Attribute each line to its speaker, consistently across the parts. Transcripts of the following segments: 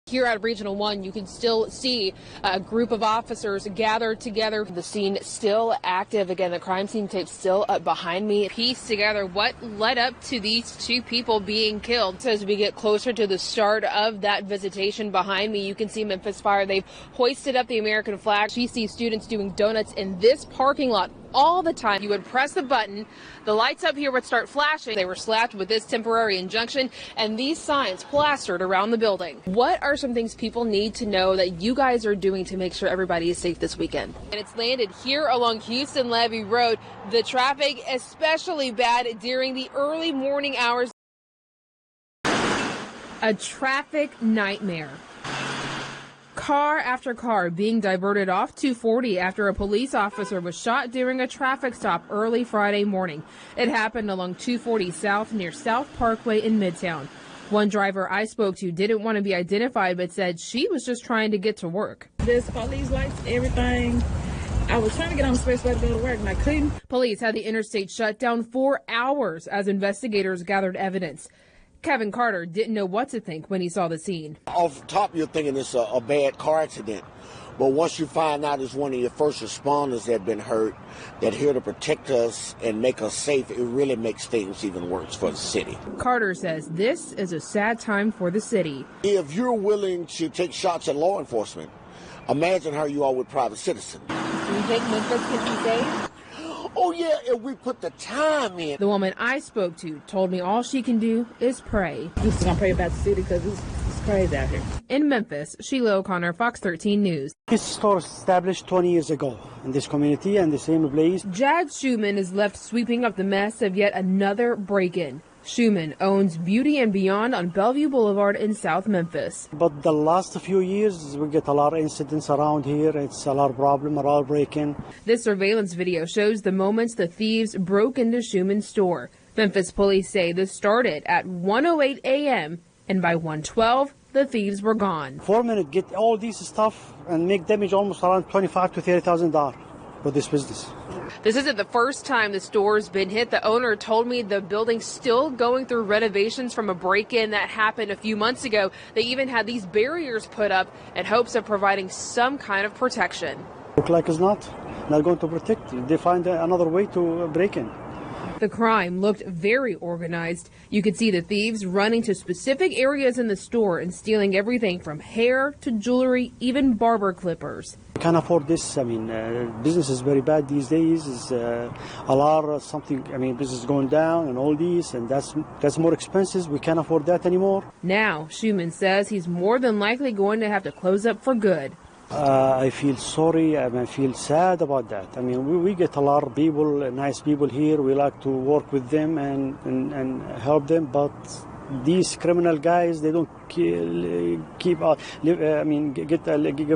Speaker 1: Here at Regional 1, you can still see a group of officers gathered together. The scene still active. Again, the crime scene tape still up behind me. Piece together what led up to these two people being killed. So as we get closer to the start of that visitation behind me, you can see Memphis Fire. They've hoisted up the American flag. She sees students doing donuts in this parking lot all the time. You would press the button, the lights up here would start flashing. They were slapped with this temporary injunction and these signs plastered around the building. What are some things people need to know that you guys are doing to make sure everybody is safe this weekend? And it's landed here along Houston Levee Road. The traffic especially bad during the early morning hours. A traffic nightmare. Car after car being diverted off 240 after a police officer was shot during a traffic stop early Friday morning. It happened along 240 South near South Parkway in Midtown. One driver I spoke to didn't want to be identified but said she was just trying to get to work.
Speaker 2: There's police lights, everything. I was trying to get on the expressway to go to work and I couldn't.
Speaker 1: Police had the interstate shut down for hours as investigators gathered evidence. Kevin Carter didn't know what to think when he saw the scene.
Speaker 3: Off the top, you're thinking it's a bad car accident. But once you find out it's one of your first responders that have been hurt, that here to protect us and make us safe, it really makes things even worse for the city.
Speaker 1: Carter says this is a sad time for the city.
Speaker 3: If you're willing to take shots at law enforcement, imagine how you are with private citizens.
Speaker 1: Do you think Memphis can be saved?
Speaker 3: Oh, yeah, if we put the time in.
Speaker 1: The woman I spoke to told me all she can do is pray.
Speaker 2: I'm just going to pray about the city because it's crazy out here.
Speaker 1: In Memphis, Shelia O'Connor, Fox 13 News.
Speaker 4: This store was established 20 years ago in this community and the same place.
Speaker 1: Jad Schumann is left sweeping up the mess of yet another break-in. Schumann owns Beauty and Beyond on Bellevue Boulevard in South Memphis.
Speaker 4: But the last few years, we get a lot of incidents around here. It's a lot of problem, a lot of break-in.
Speaker 1: This surveillance video shows the moments the thieves broke into Schumann's store. Memphis police say this started at 1:08 a.m. and by 1:12, the thieves were gone.
Speaker 4: 4 minutes, get all this stuff and make damage almost around $25,000 to $30,000 for this business.
Speaker 1: This isn't the first time the store's been hit. The owner told me the building's still going through renovations from a break-in that happened a few months ago. They even had these barriers put up in hopes of providing some kind of protection.
Speaker 4: Look like it's not going to protect. They find another way to break in.
Speaker 1: The crime looked very organized. You could see the thieves running to specific areas in the store and stealing everything from hair to jewelry, even barber clippers.
Speaker 4: We can't afford this. I mean, business is very bad these days. It's a lot of something. I mean, business is going down and all these, and that's more expensive. We can't afford that anymore.
Speaker 1: Now, Schumann says he's more than likely going to have to close up for good.
Speaker 4: I feel sorry. I feel sad about that. I mean, we get a lot of people, nice people here. We like to work with them and help them, but these criminal guys, they don't give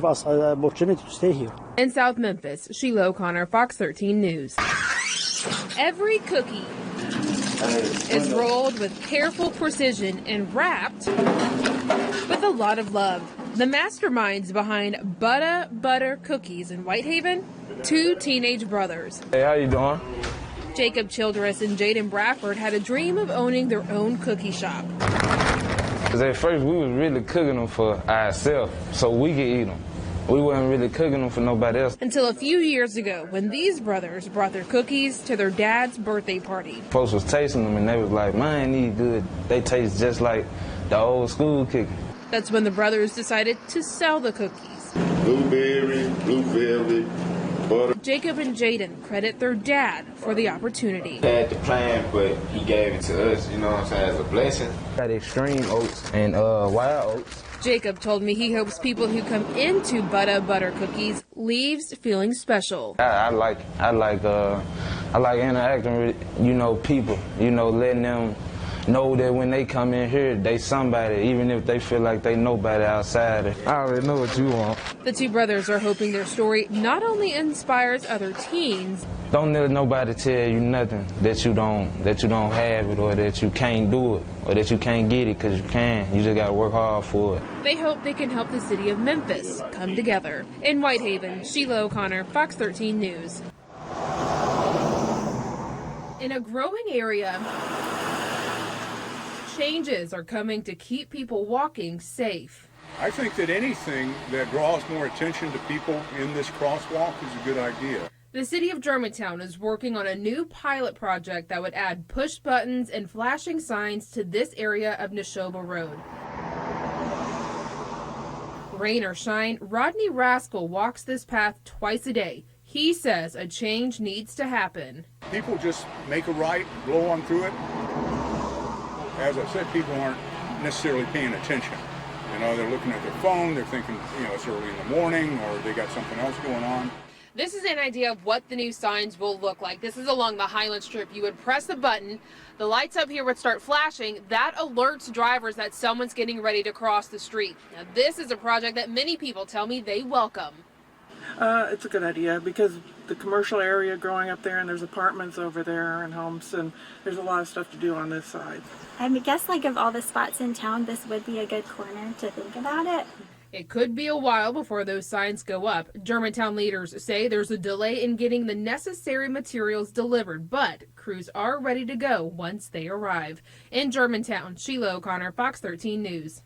Speaker 4: us an opportunity to stay here.
Speaker 1: In South Memphis, Shelia O'Connor, Fox 13 News. Every cookie is rolled with careful precision and wrapped with a lot of love. The masterminds behind Butter Cookies in Whitehaven, two teenage brothers.
Speaker 5: Hey, how you doing?
Speaker 1: Jacob Childress and Jaden Bradford had a dream of owning their own cookie shop.
Speaker 5: Because at first we was really cooking them for ourselves so we could eat them. We wasn't really cooking them for nobody else.
Speaker 1: Until a few years ago when these brothers brought their cookies to their dad's birthday party.
Speaker 5: Folks was tasting them and they was like, man, these good. They taste just like the old school cookie.
Speaker 1: That's when the brothers decided to sell the cookies.
Speaker 6: Blueberry, blue velvet, butter.
Speaker 1: Jacob and Jaden credit their dad for the opportunity.
Speaker 7: He had the plan, but he gave it to us, you know what I'm saying, as a blessing.
Speaker 5: Got extreme oats and wild oats.
Speaker 1: Jacob told me he hopes people who come into Butter Cookies leaves feeling special.
Speaker 5: I like interacting with, people, letting them know that when they come in here, they somebody, even if they feel like they nobody outside. I already know what you want.
Speaker 1: The two brothers are hoping their story not only inspires other teens.
Speaker 5: Don't let nobody tell you nothing that you don't have it, or that you can't do it, or that you can't get it, because you can. You just got to work hard for it.
Speaker 1: They hope they can help the city of Memphis come together. In Whitehaven, Shelia O'Connor, Fox 13 News. In a growing area, changes are coming to keep people walking safe.
Speaker 8: I think that anything that draws more attention to people in this crosswalk is a good idea.
Speaker 1: The city of Germantown is working on a new pilot project that would add push buttons and flashing signs to this area of Neshoba Road. Rain or shine, Rodney Rascal walks this path twice a day. He says a change needs to happen.
Speaker 8: People just make a right, blow on through it. As I said, people aren't necessarily paying attention. You know, they're looking at their phone, they're thinking, you know, it's early in the morning or they got something else going on.
Speaker 1: This is an idea of what the new signs will look like. This is along the Highland Strip. You would press the button, the lights up here would start flashing. That alerts drivers that someone's getting ready to cross the street. Now, this is a project that many people tell me they welcome.
Speaker 2: It's a good idea because the commercial area growing up there, and there's apartments over there and homes, and there's a lot of stuff to do on this side.
Speaker 9: I guess like of all the spots in town, this would be a good corner to think about it.
Speaker 1: It could be a while before those signs go up. Germantown leaders say there's a delay in getting the necessary materials delivered, but crews are ready to go once they arrive. In Germantown, Shelia O'Connor, Fox 13 News.